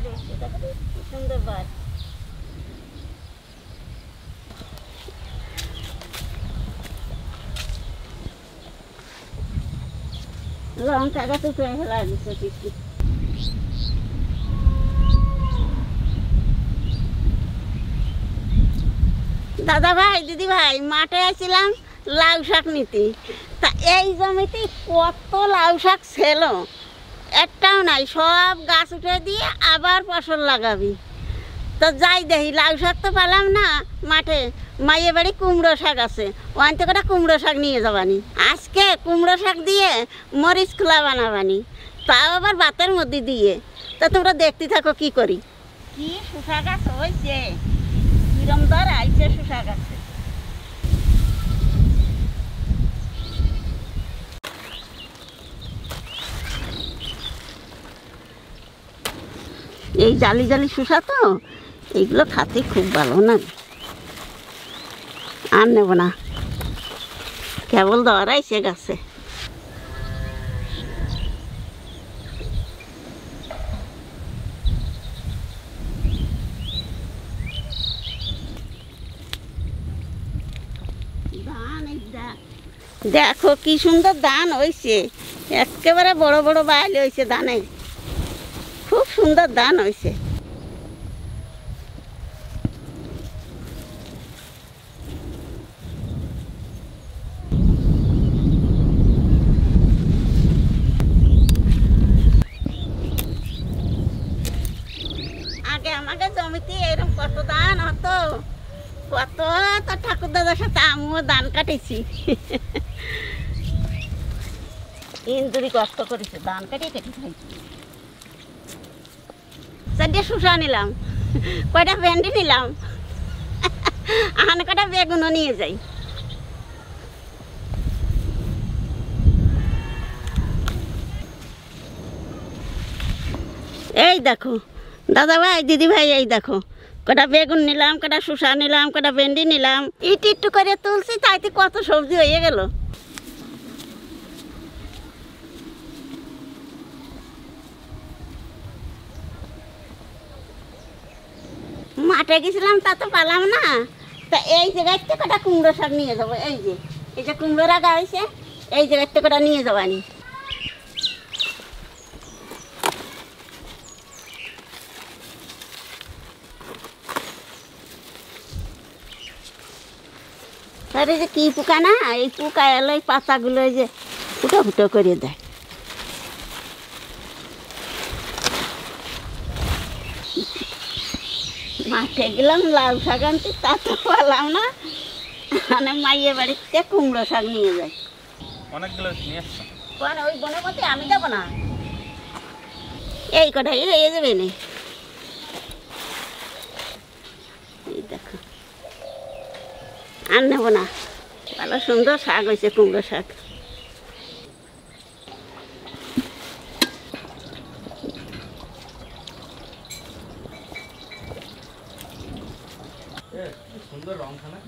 রয়েছে, দেখো কি সুন্দর বাস। লঙ্কা গাছ উপরে ফেলা দিচ্ছে কিছু। দাদা ভাই দিদি ভাই মাঠে আসছিলাম লাউ শাক নিতে, তা এই জমিতে কত লাউ শাক ছিল, একটাও নাই, সব গাছ উঠে দিয়ে আবার ফসল লাগাবি। তো যাই দেখি লাউ শাক তো পেলাম না মাঠে, মাইয়ে বাড়ি কুমড়ো শাক আছে, ওখান থেকে একটা কুমড়ো শাক নিয়ে যাবানি। আজকে কুমড়ো শাক দিয়ে মরিচ খোলা বানাবানি, তাও আবার ভাতের মধ্যে দিয়ে। তা তোমরা দেখতে থাকো কি করি। কি শসা গাছ হয়েছে, কিরম দর আইছে শসা গাছে। এই জালি জালি শসা তো, এইগুলো খাতে খুব ভালো না, আর নেব না, কেবল দরাইছে গাছে। দেখো কি সুন্দর ধান হয়েছে, একেবারে বড় বড় বাইল হয়েছে ধানে, খুব সুন্দর ধান হয়েছে। আগে আমাকে জমিতে এরকম কত ধান হতো, কত তো ঠাকুর দাদার সাথে আমিও ধান কাটেছি। ইন্দুরি কষ্ট করেছে, ধান কাটিয়ে কেটে খাইছি। চারটে শসা নিলাম, কয়টা ভেন্ডি নিলাম, আহান কটা বেগুনও নিয়ে যাই। এই দেখো দাদা ভাই দিদি ভাই, এই দেখো কটা বেগুন নিলাম, কটা শসা নিলাম, কটা ভেন্ডি নিলাম, ইট একটু করে তুলছি, তাইতে কত সবজি হয়ে গেল। মাঠে গেছিলাম তা তো পালাম না, তা এই জায়গায় থেকে কটা কুমড়ো শাক নিয়ে যাবো। এই যে কুমড়ো রাখা হয়েছে, এই জায়গায় থেকে কটা নিয়ে যাবানি। আরে যে কি পোকা না, এই পোকা এলো এই পাতাগুলো যে ফুটো ফুটো করে দেয়। মাঠে গেলাম লাউ শাক আনতে, তা তো পালাম না, মানে মাইয়ে বাড়িতে কুমড়ো শাক নিয়ে যাই। অনেকগুলো নিয়ে আসছো? ওই বনের মধ্যে আমি যাবো না, এই কটাই হয়ে যাবে না। এই দেখো আর নেবো না, ভালো সুন্দর শাক হয়েছে কুমড়ো শাক। সুন্দর রং খানা।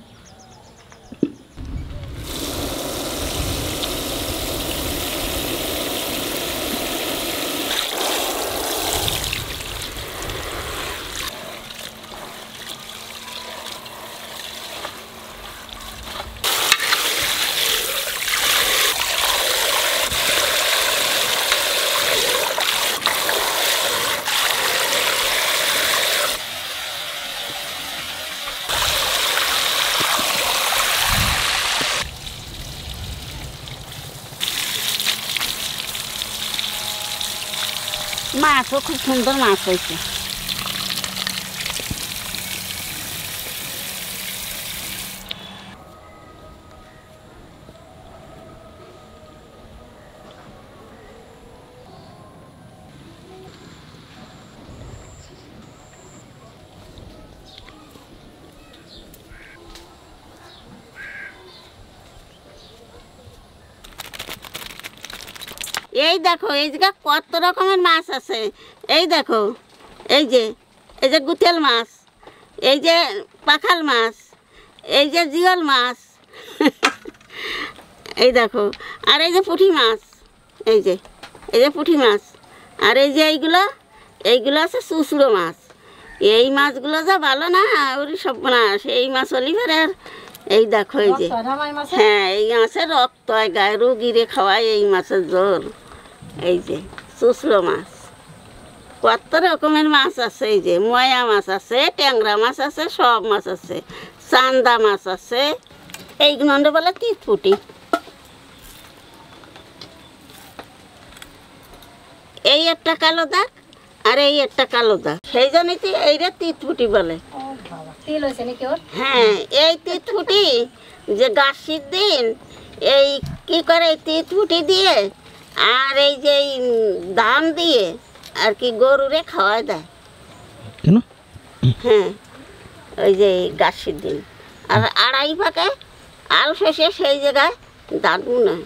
মাছও খুব সুন্দর মাছ হয়েছে। এই দেখো এই জায়গা কত রকমের মাছ আছে, এই দেখো এই যে গুতেল মাছ, এই যে পাখাল মাছ, এই যে জিওল মাছ, এই দেখো, আর এই যে পুঁটি মাছ, এই যে পুঁটি মাছ, আর এই যে এইগুলো আছে চুচড়ো মাছ। এই মাছগুলো যা ভালো না, ওর সব মাছ এই মাছ অলিভার। আর এই দেখো এই যে, হ্যাঁ এই মাছের রক্ত হয় গায়ে, রুগীরে খাওয়ায় এই মাছের ঝোল। এই যে চুচড়ো মাছ, কত রকমের মাছ আছে। এই যে ময়া মাছ আছে, ট্যাংরা মাছ আছে, সব মাছ আছে, চান্দা মাছ আছে। এইগুলো বলে তিতপুটি। এই একটা কালো দাগ আর এই একটা কালো দাগ, সেই জন্যই তো এইটা তিতপুটি বলে। হ্যাঁ, এই তিতপুটি যে গাছির দিন এই কি করে, তিতপুটি দিয়ে আর এই যে ধান দিয়ে আর কি গরুরে খাওয়াই দেয়। হ্যাঁ, ওই যে গাছির দিন। আর আড়াই পাকে আল শেষে সেই জায়গায় দাদু নেয়।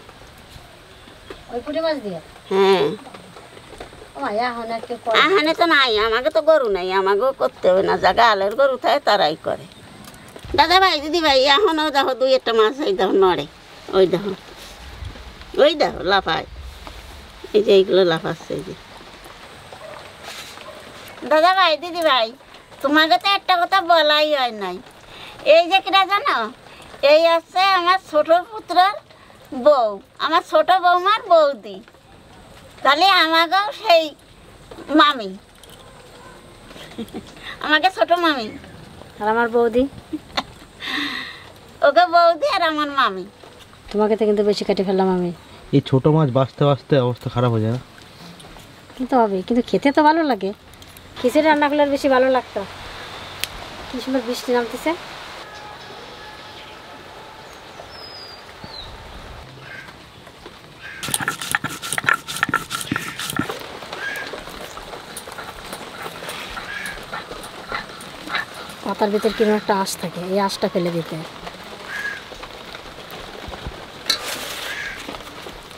হ্যাঁ, এখানে তো নাই, আমাকে তো গরু নাই, আমাকেও করতে হবে না। জায়গা আলের গরু থাকে তারাই করে। দাদা ভাই, দিদি ভাই, এখনও দেখো দুই একটা মাছ এই দেখো নড়ে। ওই দেখো, ওই দেখো লাফায়। এই যে এইগুলো লাফাচ্ছে। এই যে দাদা ভাই, দিদি ভাই, তোমাকে তো একটা কথা বলাই হয় নাই। এই যে কিনা জানো, এই আছে আমার ছোট পুত্রর বউ, আমার ছোট বৌমার বৌদি। তাহলে আমাকেও সেই মামি, আমাকে ছোট মামি, আর আমার বৌদি, ওকে বৌদি আর আমার মামি। তোমাকে তো কিন্তু বেশি কেটে ফেললাম আমি। এই ছোট মাছ বাঁচতে বাঁচতে অবস্থা খারাপ হয়ে যায় না? কিন্তু হবে, কিন্তু খেতে তো ভালো লাগে। খিচুড়ি রান্না করলে বেশি ভালো লাগতো। কি সুন্দর বৃষ্টি নামতেছে। পাতার ভিতর কিরকম একটা আঁশ থাকে, এই আঁশটা ফেলে দিতে।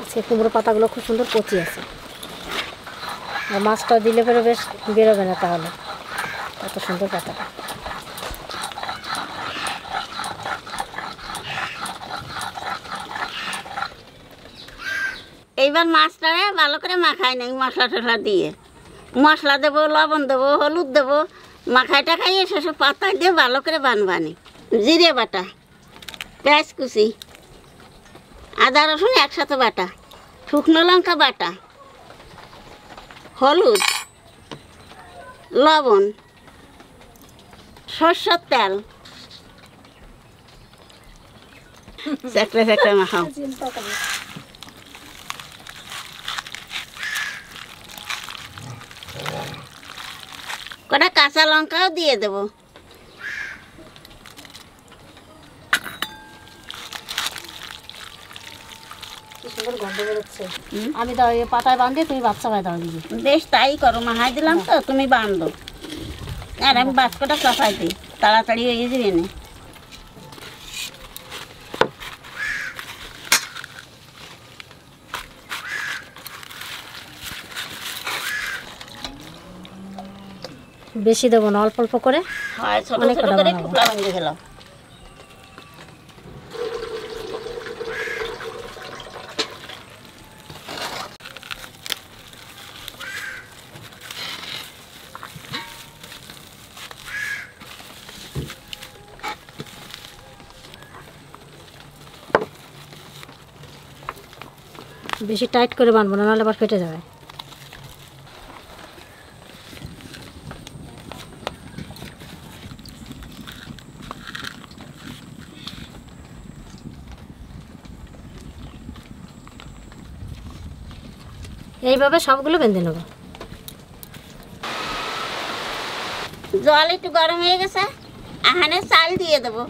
আজকে কুমড়ো পাতাগুলো খুব সুন্দর কচি আছে, আর মাছটা দিলে পরে বেশ বেরোবে না, তাহলে এত সুন্দর পাতাটা। এইবার মাছটারে ভালো করে মাখাই নেই মশলা টশলা দিয়ে। মশলা দেবো, লবণ দেবো, হলুদ দেবো, মাখাই টাখাই শেষে পাতা দিয়ে ভালো করে বানবানি। জিরে বাটা, পেঁয়াজ কুচি, আদা রসুন একসাথে বাটা, শুকনো লঙ্কা বাটা, হলুদ, লবণ, সরষের তেল, চেকড়ে চেকড়ে মাখাও। কটা কাঁচা লঙ্কাও দিয়ে দেবো। আমি দাও পাতায় বাঁধি, তুমি বাচ্চা পায় দাও দিদি। বেশ তাই করো, মাহাই দিলাম তো, তুমি বাঁধো আর আমি বাস্কটা চাপাই দিই, তাড়াতাড়ি হয়ে যাবে না। বেশি দেবো না, অল্প অল্প করে। হয় ছোট ছোট করে টুকরা ভেঙে গেলাম। বেশি টাইট করে বাঁধবো না, নাহলে আবার ফেটে যাবে। এইভাবে সবগুলো বেঁধে নেবো। জল একটু গরম হয়ে গেছে, এখানে চাল দিয়ে দেবো।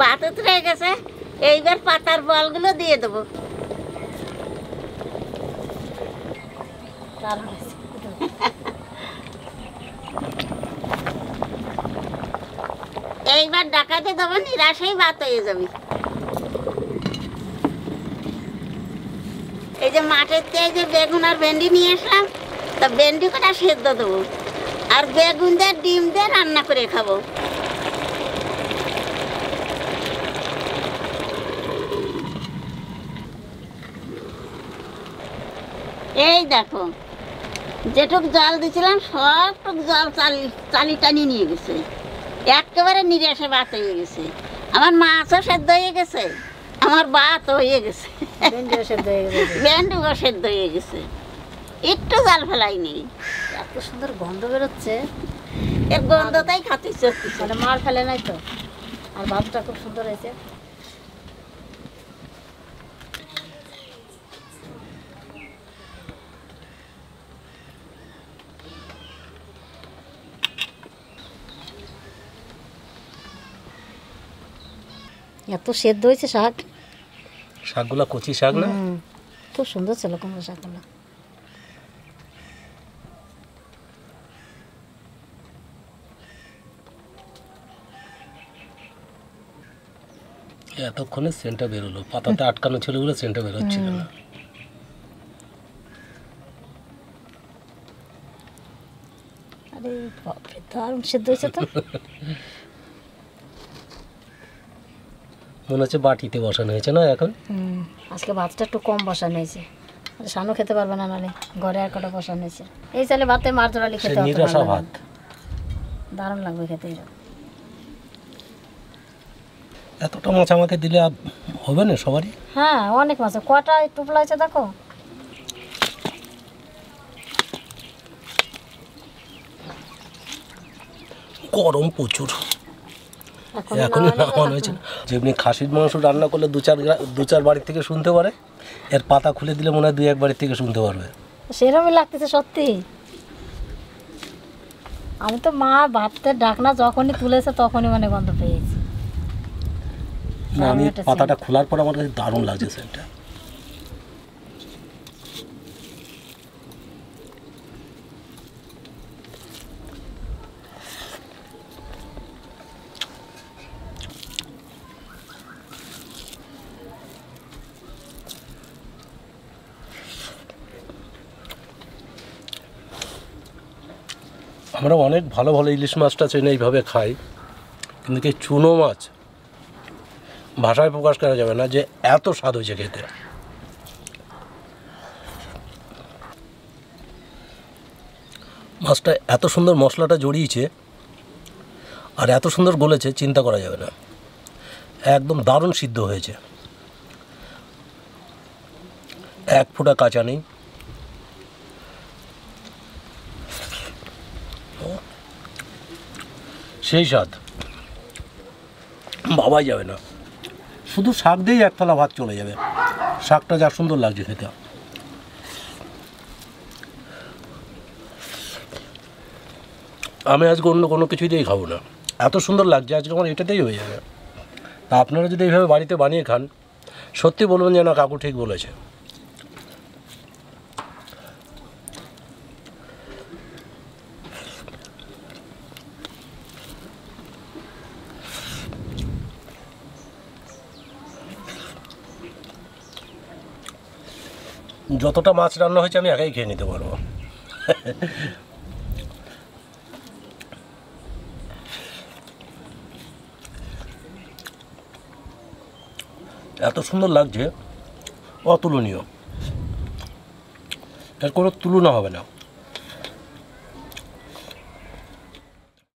ভাত উতরে গেছে, এইবার পাতার বলগুলো দিয়ে দেবো। এইবার ডাকাতে দেবো, নিরাশেই ভাত হয়ে যাবে। এই যে মাঠের থেকে যে বেগুন আর ভেন্ডি নিয়ে আসলাম, তা ভেন্ডি কটা সেদ্ধ দেবো। আর বেগুন দিয়ে ডিম দিয়ে রান্না করে খাবো। এই দেখো যেটুক জল দিছিলাম সবটুক জল চালি টানি নিয়ে গেছে, একেবারে নিরাশে ভাত হয়ে গেছে। আমার মাছও সেদ্ধ হয়ে গেছে, আমার ভাতও হয়ে গেছে, ভেন্ডিও সেদ্ধ হয়ে গেছে, একটু জাল ফেলাইনি। এত সুন্দর গন্ধ বেরোচ্ছে, এর গন্ধটাই খাতে ইচ্ছে হচ্ছে। মানে মার ফেলে নাই তো, আর ভাতটা খুব সুন্দর হয়েছে। এত সেদ্ধ হয়েছে শাক, শাকগুলো কচি শাক না, খুব সুন্দর ছিল কুমড়ো শাকগুলো। এতক্ষণে সেন্টটা বেরোলো, পাতাতে আটকানো ছিল বলে সেন্টটা বেরোচ্ছিল না। আরে বাপরে, দারুণ সেদ্ধ হয়েছে তো। মনে হচ্ছে বাটিতে বসানো হয়েছে না এখন। আজকে ভাতটা একটু কম বসানো হয়েছে, শানু খেতে পারবে না, নালে ঘরে আর কটা বসানো হয়েছে। এই চালে ভাতে মাছ ধরালি খেতে নিরাশা ভাত দারুণ লাগবে খেতে। এতটা মাছ আমাকে দিলে হবে না সবারই? হ্যাঁ অনেক মাছ, কটা টুপলা আছে দেখো। গরম প্রচুর, এখনই নামানো হয়েছে। যেমনি খাসির মাংস রান্না করলে দু চার বাড়ির থেকে শুনতে পারে, এর পাতা খুলে দিলে মনে হয় 2-1 বাড়ির থেকে শুনতে পারবে। সেরকমই লাগতেছে সত্যি। আমি তো মা ভাতের ঢাকনা যখনই তুলেছে তখনই মানে গন্ধ পেয়েছি। না, আমি পাতাটা খোলার পর আমার কাছে দারুণ লাগছে সেটা। আমরা অনেক ভালো ভালো ইলিশ মাছটা চেনে এইভাবে খাই, কিন্তু কি চুনো মাছ ভাষায় প্রকাশ করা যাবে না যে এত স্বাদ হয়েছে খেতে। মাছটা এত সুন্দর মশলাটা জড়িয়েছে আর এত সুন্দর গলেছে, চিন্তা করা যাবে না। একদম দারুণ সিদ্ধ হয়েছে, এক ফোঁটা কাঁচা নেই। সেই স্বাদ ভাবাই যাবে না। শুধু শাক দিয়েই এক থালা ভাত চলে যাবে। শাকটা যা সুন্দর লাগছে খেতে। আমি আজকে অন্য কোনো কিছুই দিয়েই খাবো না, এত সুন্দর লাগছে আজকে আমার, এটাতেই হয়ে যাবে। তা আপনারা যদি এইভাবে বাড়িতে বানিয়ে খান, সত্যি বলবেন যে না কাকু ঠিক বলেছে। যতটা মাছ রান্না হয়েছে আমি একাই খেয়ে নিতে পারবো। এত সুন্দর লাগছে, অতুলনীয়, এর কোনো তুলনা হবে না।